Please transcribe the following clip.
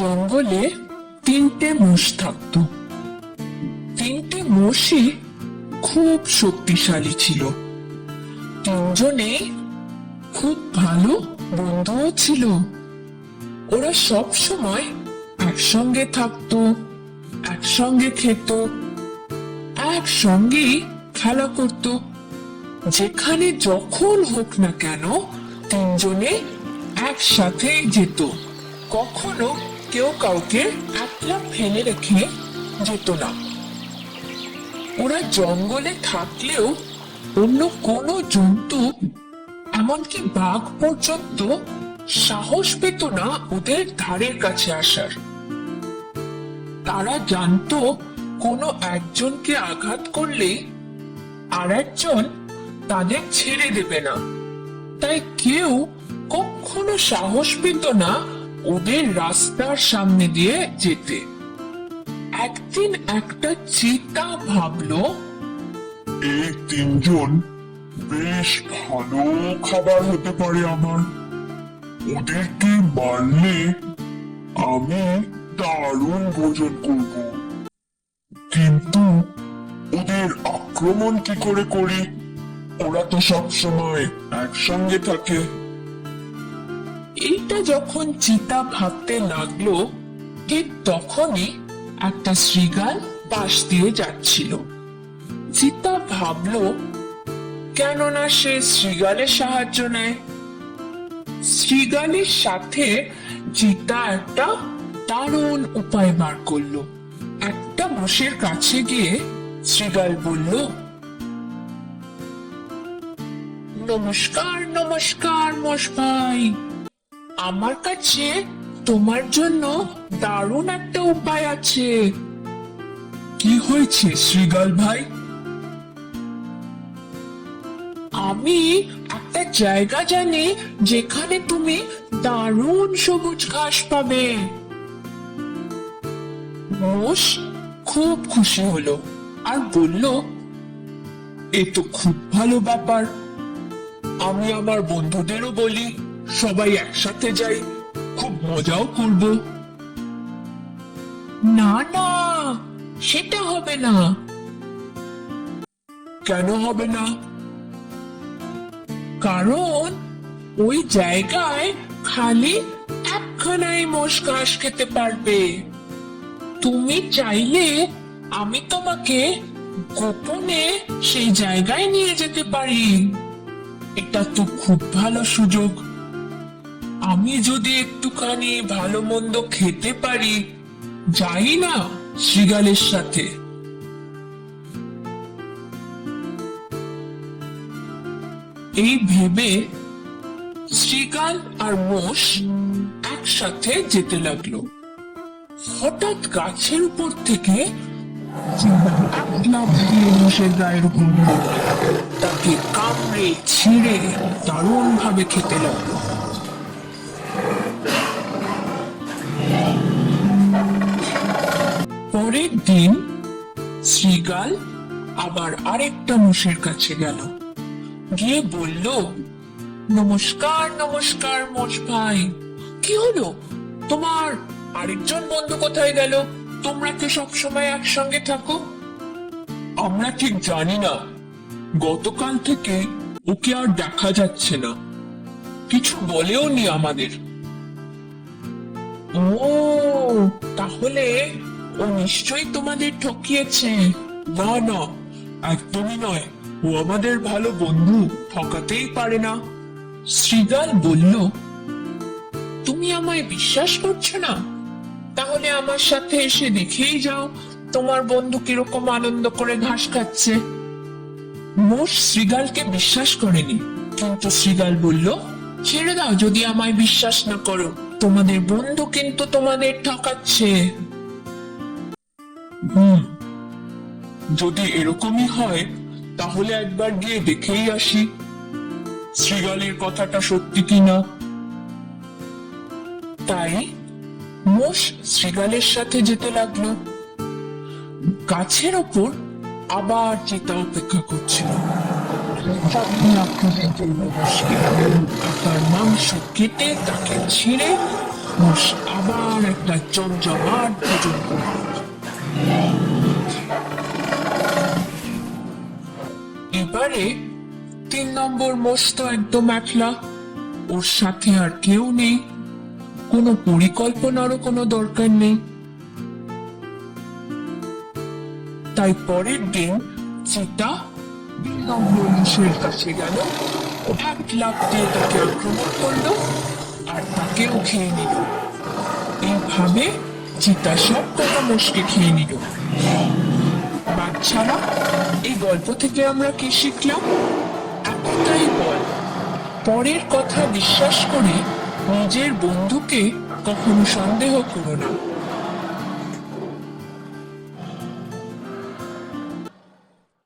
জঙ্গলে তিনটে মোষ থাকত। তিনটে মোষই খুব শক্তিশালী ছিল। তিনজনে খুব ভালো বন্ধুও ছিল। ওরা সব সময় একসঙ্গে থাকতো, একসঙ্গে খেত, একসঙ্গেই খেলা করত। যেখানে যখন হোক না কেন তিনজনে একসাথেই যেত। কখনো কেউ কাউকে একলা ফেলে রেখে যেত না। ওরা জঙ্গলে থাকলেও অন্য কোনো জন্তু, এমনকি বাঘ পর্যন্ত সাহস পেত না ওদের ধারের কাছে আসার। তারা জানতো কোনো একজনকে আঘাত করলে আর একজন তাদের ছেড়ে দেবে না। তাই কেউ কখনো সাহস পেত না ওদের রাস্তার সামনে দিয়ে যেতে। একদিন একটা চিতা ভাবলো, এই তিনজন বেশ ভালো খাবার হতে পারে আমার। ওদেরকে মারলে আমি দারুণ ভোজন করব। কিন্তু ওদের আক্রমণ কি করে করি? ওরা তো সব সময় একসঙ্গে থাকে। এইটা যখন চিতা ভাবতে লাগলো, ঠিক তখনই একটা শৃগাল পাশ দিয়ে যাচ্ছিল। চিতা ভাবলো কেননা সে শৃগালের সাহায্য নেয়। শৃগালের সাথে চিতা একটা দারুণ উপায় বার করলো। একটা মোষের কাছে গিয়ে শৃগাল বলল, নমস্কার নমস্কার মোষ ভাই, আমার কাছে তোমার জন্য দারুণ একটা উপায় আছে। কি হয়েছে শৃগাল ভাই? আমি একটা জায়গা জানি যেখানে তুমি দারুণ সবুজ ঘাস পাবে। মোষ খুব খুশি হলো আর বলল, এ তো খুব ভালো ব্যাপার। আমি আমার বন্ধুদেরও বলি সবাই একসাথে যাই, খুব মজাও করব। না না, সেটা হবে না। কেন হবে না? কারণ ওই জায়গায় খালি একখানাই মোষ ঘাস খেতে পারবে। তুমি চাইলে আমি তোমাকে গোপনে সেই জায়গায় নিয়ে যেতে পারি। এটা তো খুব ভালো সুযোগ। আমি যদি একটুখানি ভালো মন্দ খেতে পারি, যাই না শৃগালের সাথে। এই ভেবে শৃগাল আর মোষ একসাথে যেতে লাগলো। হঠাৎ গাছের উপর থেকে এক লাফ দিয়ে মোষের গায়ের উপর পড়ল। তাকে কামড়ে ছিঁড়ে দারুণ ভাবে খেতে লাগলো। পরের দিন শৃগাল আবার আরেকটা মোষের কাছে গেল, গিয়ে বলল, নমস্কার নমস্কার মোষ ভাই, কি হলো? তোমার আরেকজন বন্ধু কোথায় গেল? তোমরা কি সবসময় একসঙ্গে থাকো? আমরা ঠিক জানি না, গতকাল থেকে ওকে আর দেখা যাচ্ছে না। কিছু বলেও নি আমাদের। ও, তাহলে ও নিশ্চয়ই তোমাদের ঠকিয়েছে। না না, একদমই নয়। ও আমাদের ভালো বন্ধু, ঠকাতেই পারে না। শৃগাল বলল, তুমি আমায় বিশ্বাস করছো না? তাহলে আমার সাথে এসে দেখেই যাও তোমার বন্ধু কিরকম আনন্দ করে ঘাস খাচ্ছে। মোষ শৃগালকে বিশ্বাস করেনি, কিন্তু শৃগাল বলল, ছেড়ে দাও যদি আমায় বিশ্বাস না করো। তোমাদের বন্ধু কিন্তু তোমাদের ঠকাচ্ছে। যদি এরকমই হয় তাহলে একবার গিয়ে দেখেই আসি শৃগালের কথাটা সত্যি কিনা। তাই মোষ শৃগালের সাথে যেতে লাগলো। গাছের ওপর আবার চিতা অপেক্ষা করছিল। তার মাংস কেটে তাকে ছিঁড়ে মোষ আবার একটা জমজমাট ভোজন করল। এবারে 3 নম্বর মোষ তো একদম একলা, ওর সাথে আর কেউ নেই, কোনো পরিকল্পনারও কোনো দরকার নেই। তাই পরের দিন চিতা 3 নম্বর মোষের কাছে গেল, 1 লাফ দিয়ে তাকে আক্রমণ করলো আর তাকেও খেয়ে নিল। এইভাবে চিতা সব কটা মোষকে খেয়ে নিল। বাচ্চারা, এই গল্প থেকে আমরা কি শিখলাম? একটাই বল, পরের কথা বিশ্বাস করে নিজের বন্ধুকে কখনো সন্দেহ করো না।